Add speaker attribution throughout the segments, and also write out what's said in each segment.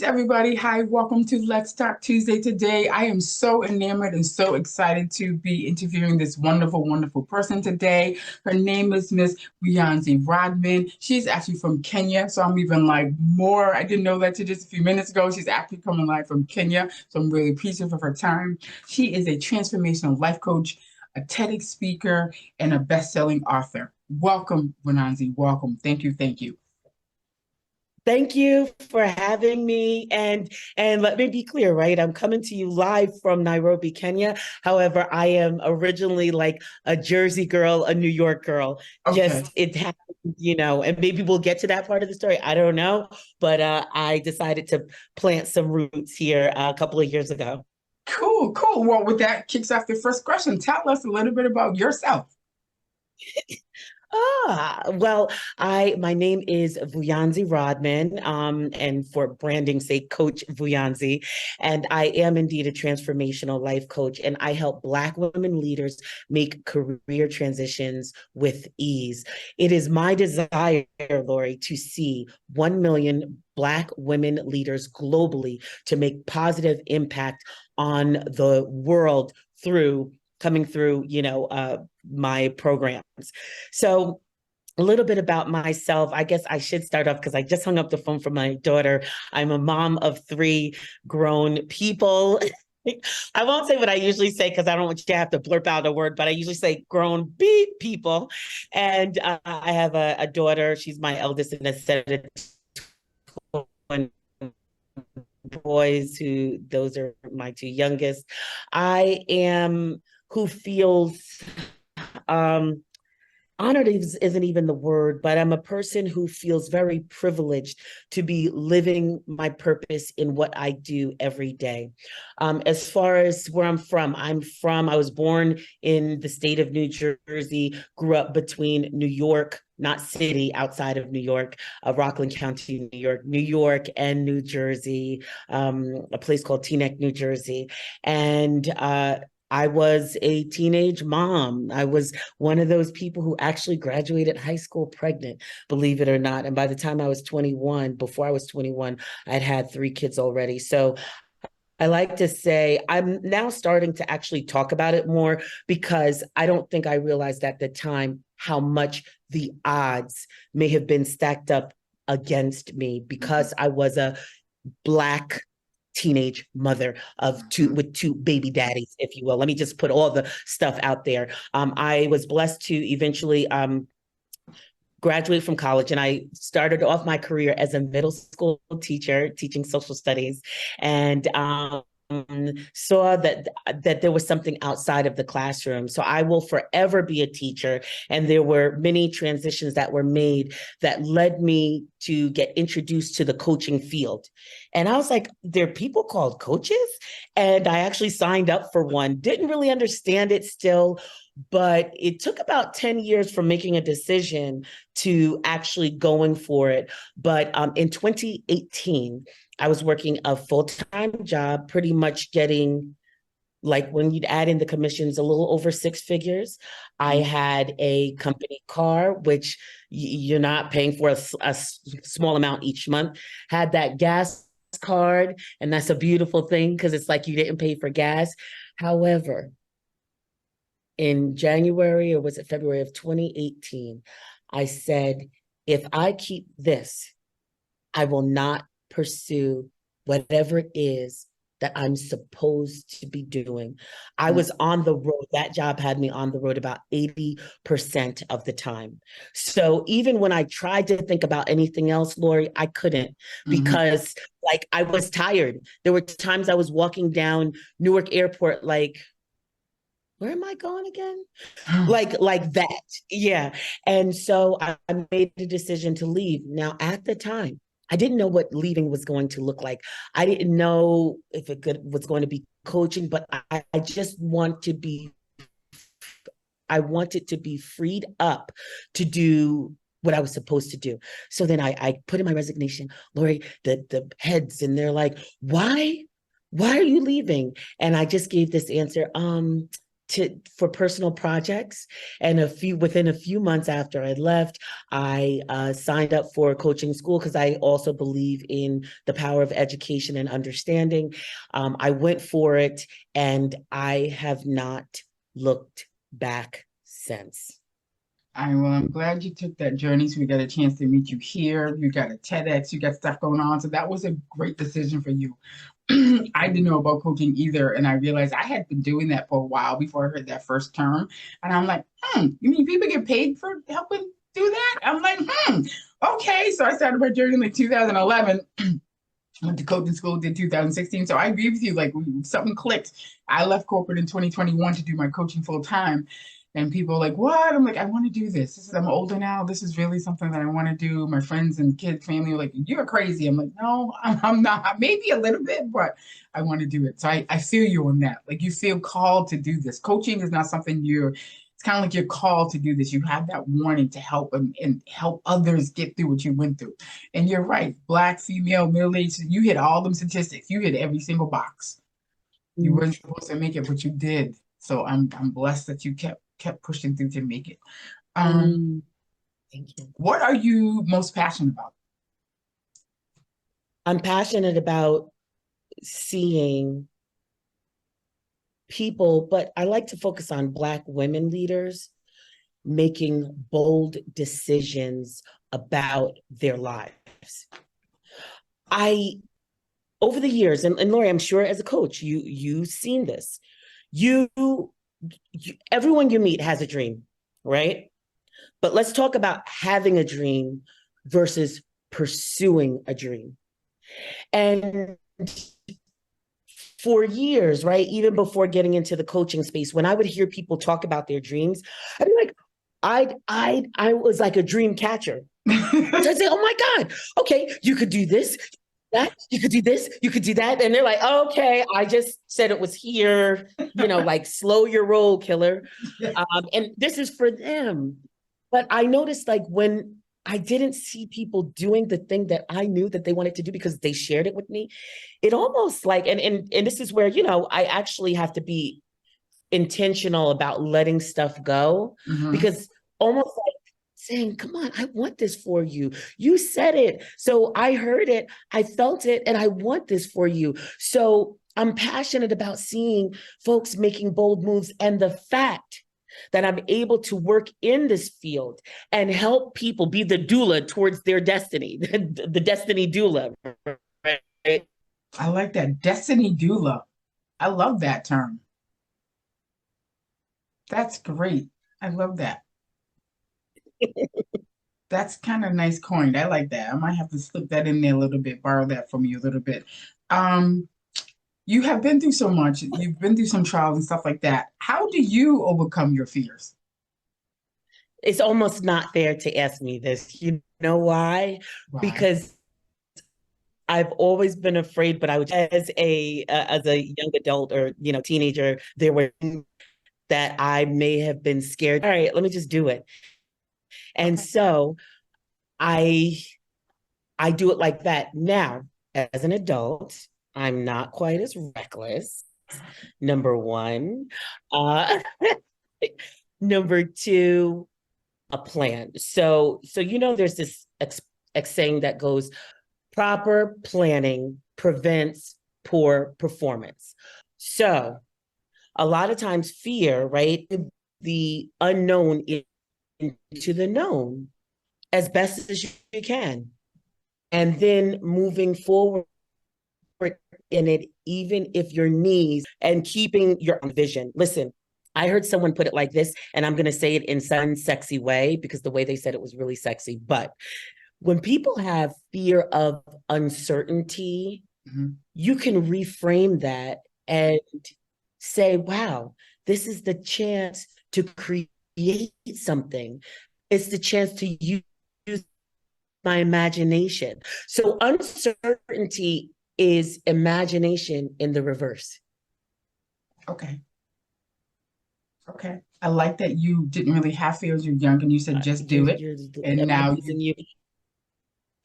Speaker 1: everybody. Hi, welcome to Let's Talk Tuesday. Today, I am so enamored and so excited to be interviewing this wonderful, wonderful person today. Her name is Miss Vuyanzi Rodman. She's actually from Kenya, so I'm even like more. I didn't know that till just a few minutes ago. She's actually coming live from Kenya, so I'm really appreciative of her time. She is a transformational life coach, a TEDx speaker, and a best-selling author. Welcome, Vuyanzi. Welcome. Thank you. Thank you.
Speaker 2: Thank you for having me. And let me be clear, right? I'm coming to you live from Nairobi, Kenya. However, I am originally like a Jersey girl, a New York girl.
Speaker 1: Okay.
Speaker 2: Just it happened, and maybe we'll get to that part of the story. I don't know. But I decided to plant some roots here a couple of years ago.
Speaker 1: Cool, cool. Well, with that kicks off the first question. Tell us a little bit about yourself.
Speaker 2: Well, my name is Vuyanzi Rodman, and for branding's sake, Coach Vuyanzi, and I am indeed a transformational life coach, and I help Black women leaders make career transitions with ease. It is my desire, Lori, to see 1 million Black women leaders globally to make positive impact on the world through coming through, my programs. So a little bit about myself. I guess I should start off because I just hung up the phone from my daughter. I'm a mom of 3 grown people. I won't say what I usually say because I don't want you to have to blurp out a word, but I usually say grown beep people. And I have a daughter. She's my eldest in a set of twin boys those are my 2 youngest. I am who feels honored isn't even the word, but I'm a person who feels very privileged to be living my purpose in what I do every day. As far as where I was born in the state of New Jersey, grew up between New York, not city, outside of New York, Rockland County, New York and New Jersey, a place called Teaneck, New Jersey. And I was a teenage mom. I was one of those people who actually graduated high school pregnant, believe it or not. And by the time I was 21, before I was 21, I'd had 3 kids already. So I like to say I'm now starting to actually talk about it more because I don't think I realized at the time how much the odds may have been stacked up against me because I was a Black teenage mother with 2 baby daddies, if you will. Let me just put all the stuff out there. I was blessed to eventually graduate from college, and I started off my career as a middle school teacher teaching social studies, and saw that there was something outside of the classroom. So I will forever be a teacher. And there were many transitions that were made that led me to get introduced to the coaching field. And I was like, there are people called coaches? And I actually signed up for one, didn't really understand it still, but it took about 10 years from making a decision to actually going for it. But in 2018, I was working a full-time job, pretty much getting, like when you'd add in the commissions, a little over 6 figures. I had a company car, which you're not paying for a small amount each month, had that gas card, and that's a beautiful thing because it's like you didn't pay for gas. However, in January, or was it February of 2018, I said, if I keep this, I will not pursue whatever it is that I'm supposed to be doing. I was on the road. That job had me on the road about 80% of the time. So even when I tried to think about anything else, Lori, I couldn't because like I was tired. There were times I was walking down Newark Airport like, where am I going again? like that. Yeah. And so I made the decision to leave. Now, at the time, I didn't know what leaving was going to look like. I didn't know if was going to be coaching, but I just I wanted to be freed up to do what I was supposed to do. So then I put in my resignation, Lori, the heads, and they're like, why are you leaving? And I just gave this answer. for personal projects. And within a few months after I left, I signed up for a coaching school because I also believe in the power of education and understanding. I went for it, and I have not looked back since.
Speaker 1: I'm glad you took that journey. So we got a chance to meet you here. You got a TEDx, you got stuff going on. So that was a great decision for you. I didn't know about coaching either. And I realized I had been doing that for a while before I heard that first term. And I'm like, you mean people get paid for helping do that? I'm like, okay. So I started my journey in like 2011. Went to coaching school, did 2016. So I agree with you. Like something clicked. I left corporate in 2021 to do my coaching full time. And people are like, what? I'm like, I want to do this. I'm older now. This is really something that I want to do. My friends and kids, family are like, you're crazy. I'm like, no, I'm not. Maybe a little bit, but I want to do it. So I feel you on that. Like you feel called to do this. Coaching is not something it's kind of like you're called to do this. You have that warning to help and help others get through what you went through. And you're right. Black, female, middle-aged, you hit all them statistics. You hit every single box. You weren't supposed to make it, but you did. So I'm blessed that you kept pushing through to make it.
Speaker 2: Thank you.
Speaker 1: What are you most passionate about?
Speaker 2: I'm passionate about seeing people, but I like to focus on Black women leaders making bold decisions about their lives. Over the years, and Lori, I'm sure as a coach, you've seen this. Everyone you meet has a dream, right? But let's talk about having a dream versus pursuing a dream. And for years, right, even before getting into the coaching space, when I would hear people talk about their dreams, I'd be like, I was like a dream catcher. So I'd say, oh my God, okay, you could do this, that, you could do this, you could do that. And they're like, okay, I just said it was here, like slow your roll, killer. And this is for them. But I noticed like when I didn't see people doing the thing that I knew that they wanted to do because they shared it with me, it almost like, and this is where, I actually have to be intentional about letting stuff go, because almost like saying, come on, I want this for you. You said it. So I heard it, I felt it, and I want this for you. So I'm passionate about seeing folks making bold moves, and the fact that I'm able to work in this field and help people be the doula towards their destiny, the destiny doula, right?
Speaker 1: I like that, destiny doula. I love that term. That's great. I love that. That's kind of nice coined. I like that. I might have to slip that in there a little bit, borrow that from you a little bit. You have been through so much. You've been through some trials and stuff like that. How do you overcome your fears?
Speaker 2: It's almost not fair to ask me this. You know why?
Speaker 1: Why?
Speaker 2: Because I've always been afraid, but I was as a young adult or teenager, there were that I may have been scared. All right, let me just do it. And so I do it like that. Now, as an adult, I'm not quite as reckless, number one. Number two, a plan. So there's this saying that goes, proper planning prevents poor performance. So a lot of times fear, right? The unknown into the known as best as you can. And then moving forward in it, even if your knees, and keeping your vision. Listen, I heard someone put it like this, and I'm going to say it in some sexy way because the way they said it was really sexy. But when people have fear of uncertainty, you can reframe that and say, wow, this is the chance to create something. It's the chance to use my imagination. So uncertainty is imagination in the reverse.
Speaker 1: Okay. I like that you didn't really have fears. You're young and you said just do it. And now you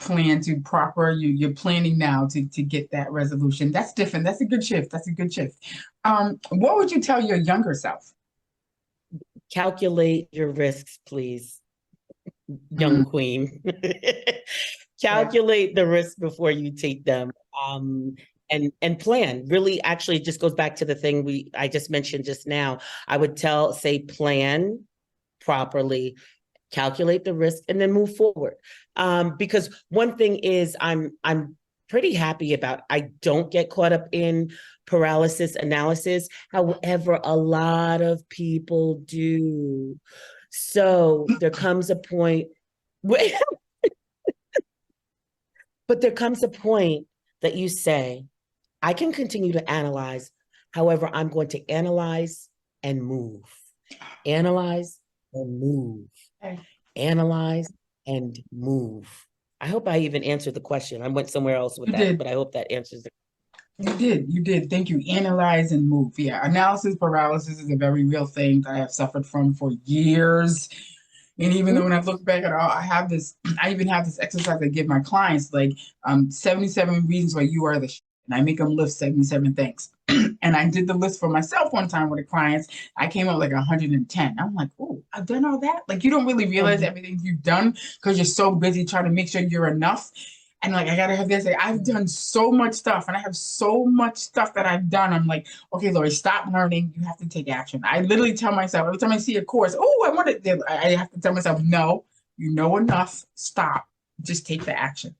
Speaker 1: plan to you're planning now to get that resolution. That's different. That's a good shift. What would you tell your younger self?
Speaker 2: calculate your risks, please, young
Speaker 1: Mhm.
Speaker 2: queen.
Speaker 1: Yeah.
Speaker 2: Calculate the risk before you take them. And plan. Really, actually, it just goes back to the thing I just mentioned just now. I would say plan properly, calculate the risk, and then move forward. Because one thing is, I'm pretty happy about. I don't get caught up in paralysis analysis. However, a lot of people do. So there comes a point where, but there comes a point that you say, I can continue to analyze. However, I'm going to analyze and move. Analyze and move.
Speaker 1: Okay.
Speaker 2: Analyze and move. I hope I even answered the question. I went somewhere else with
Speaker 1: You
Speaker 2: that,
Speaker 1: did.
Speaker 2: but I hope that answers the.
Speaker 1: You did. Thank you. Analyze and move. Yeah, analysis paralysis is a very real thing that I have suffered from for years. And even though when I look back at all, I even have this exercise I give my clients, like 77 reasons why you are the and I make them list 77 things. And I did the list for myself one time with the clients. I came up like 110. I'm like, oh, I've done all that. Like you don't really realize everything you've done because you're so busy trying to make sure you're enough. And like I gotta have this. Like, I've done so much stuff, and I have so much stuff that I've done. I'm like, okay, Lori, stop learning. You have to take action. I literally tell myself every time I see a course, oh, I want it. I have to tell myself, no, you know enough. Stop. Just take the action.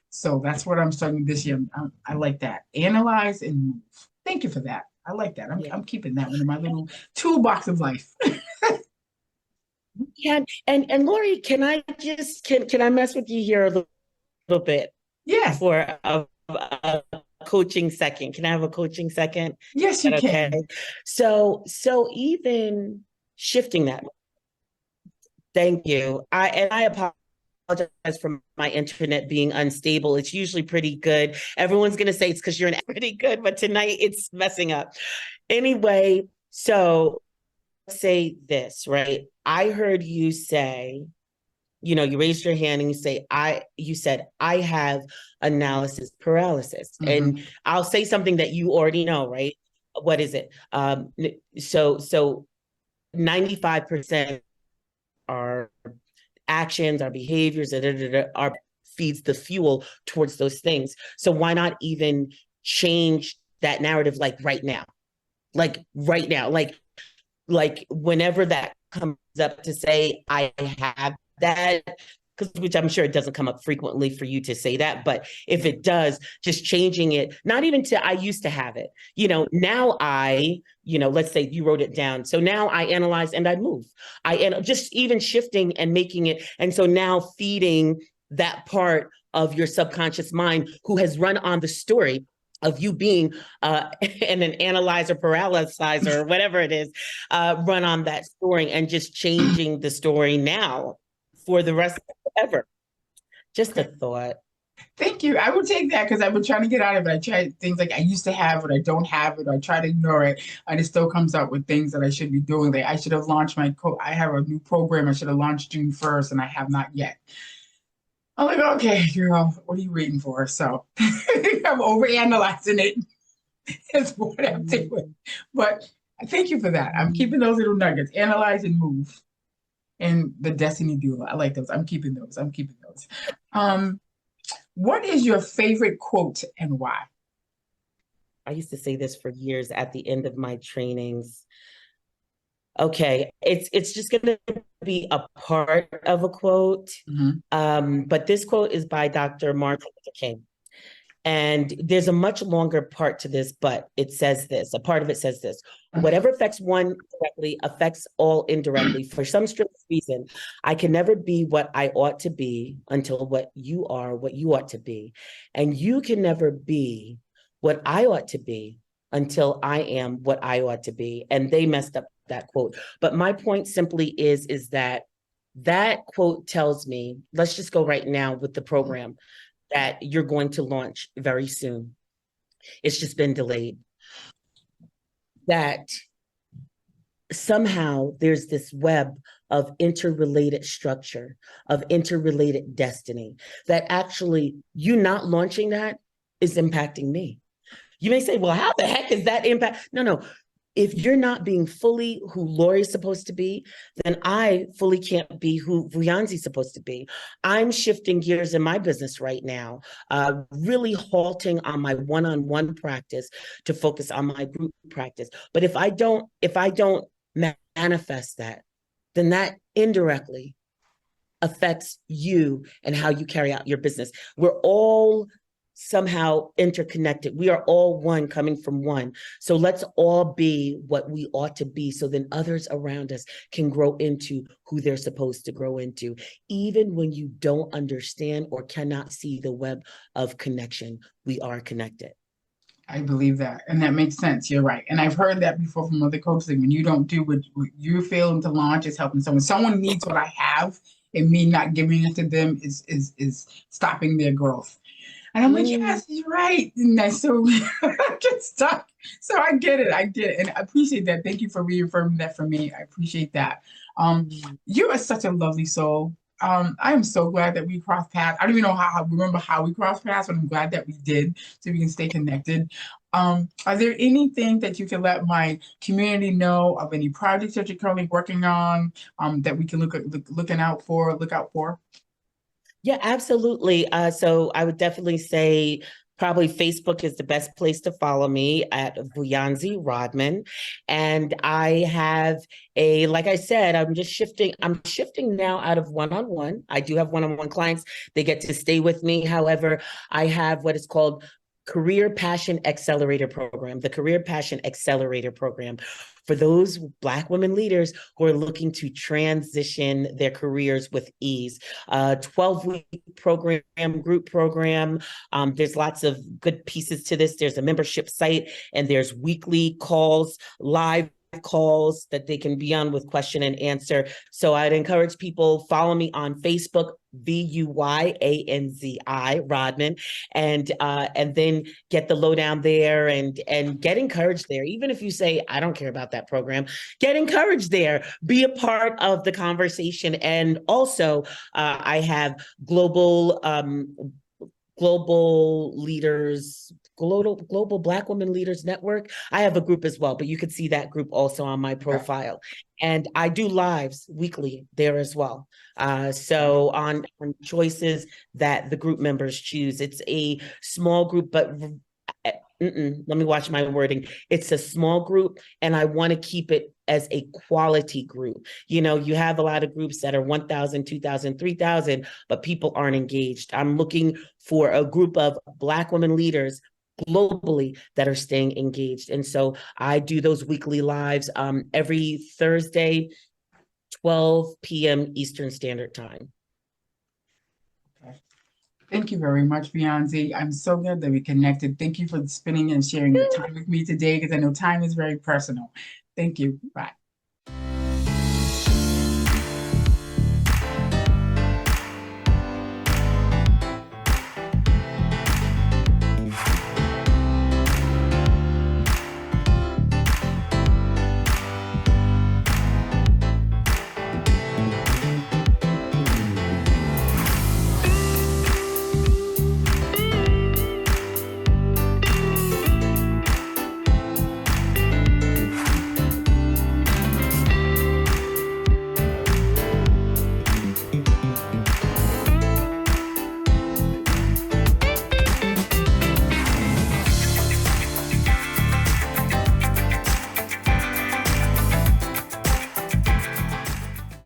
Speaker 1: So that's what I'm starting this year. I like that. Analyze and move. Thank you for that. I like that. I'm keeping that one in my little toolbox of life.
Speaker 2: And Lori, can I just can I mess with you here a little bit
Speaker 1: Yes.
Speaker 2: for a coaching second? Can I have a coaching second?
Speaker 1: Yes, you
Speaker 2: Okay.
Speaker 1: can.
Speaker 2: So even shifting that. Thank you. I apologize for my internet being unstable. It's usually pretty good. Everyone's going to say it's because you're pretty good, but tonight it's messing up. Anyway, so say this, right? I heard you say, you raised your hand and you said, I have analysis paralysis.
Speaker 1: Mhm.
Speaker 2: And I'll say something that you already know, right? What is it? So 95% are actions, our behaviors, our feeds the fuel towards those things. So why not even change that narrative like right now? Like right now, like whenever that comes up to say I have that, which I'm sure it doesn't come up frequently for you to say that, but if it does, just changing it, not even to I used to have it, now let's say you wrote it down. So now I analyze and I move. Just even shifting and making it. And so now feeding that part of your subconscious mind who has run on the story of you being and an analyzer paralyzer or whatever it is, run on that story and just changing the story now for the rest of ever. Just a thought.
Speaker 1: Thank you. I would take that because I've been trying to get out of it. I try things like I used to have it, I don't have it, or I try to ignore it, and it still comes up with things that I should be doing. Like I should have launched I have a new program I should have launched June 1st, and I have not yet. I'm like, okay, girl, what are you waiting for? So I'm overanalyzing it. Is what I'm doing. But thank you for that. I'm keeping those little nuggets. Analyze and move. And the Destiny Duo. I like those. I'm keeping those. I'm keeping those. What is your favorite quote and why?
Speaker 2: I used to say this for years at the end of my trainings. Okay, it's just going to be a part of a quote, but this quote is by Dr. Martin Luther King. And there's a much longer part to this, but it says this, a part of it says this: whatever affects one directly affects all indirectly. For some strange reason, I can never be what I ought to be until what you are, what you ought to be. And you can never be what I ought to be until I am what I ought to be. And they messed up that quote. But my point simply is that quote tells me, let's just go right now with the program that you're going to launch very soon. It's just been delayed. That somehow there's this web of interrelated structure, of interrelated destiny, that actually you not launching that is impacting me. You may say, well, how the heck is that impact? No. if you're not being fully who Lori's supposed to be, then I fully can't be who Vuyanzi's supposed to be. I'm shifting gears in my business right now, really halting on my one-on-one practice to focus on my group practice. But if I don't manifest that, then that indirectly affects you and how you carry out your business. We're all somehow interconnected. We are all one, coming from one. So let's all be what we ought to be, so then others around us can grow into who they're supposed to grow into, even when you don't understand or cannot see the web of connection. We are connected.
Speaker 1: I believe that. And that makes sense. You're right. And I've heard that before from other coaches. Like when you don't do what you're failing to launch, is helping someone. Someone needs what I have, and me not giving it to them is stopping their growth. And I'm like, yes, you're right. And I so get stuck. So I get it. I get it. And I appreciate that. Thank you for reaffirming that for me. I appreciate that. You are such a lovely soul. I am so glad that we crossed paths. I don't even know remember how we crossed paths, but I'm glad that we did, so we can stay connected. Are there anything that you can let my community know of, any projects that you're currently working on, that we can look out for?
Speaker 2: Yeah, absolutely. So I would definitely say probably Facebook is the best place to follow me, at Vuyanzi Rodman. And I have like I said, I'm shifting now out of one-on-one. I do have one-on-one clients. They get to stay with me. However, I have what is called Career Passion Accelerator Program, the Career Passion Accelerator Program, for those Black women leaders who are looking to transition their careers with ease. 12-week program, group program. There's lots of good pieces to this. There's a membership site, and there's weekly calls, live calls that they can be on with question and answer. So I'd encourage people, follow me on Facebook, Vuyanzi Rodman, and then get the lowdown there, and get encouraged there. Even if you say, I don't care about that program, get encouraged there. Be a part of the conversation. And also, I have global Black Women Leaders Network. I have a group as well, but you could see that group also on my profile. And I do lives weekly there as well. So on choices that the group members choose. It's a small group, but let me watch my wording. It's a small group, and I want to keep it as a quality group. You know, you have a lot of groups that are 1,000, 2,000, 3,000, but people aren't engaged. I'm looking for a group of Black women leaders globally that are staying engaged. And so I do those weekly lives every Thursday, 12 p.m. Eastern Standard Time.
Speaker 1: Thank you very much, Vuyanzi. I'm so glad that we connected. Thank you for spending and sharing your time with me today, because I know time is very personal. Thank you. Bye.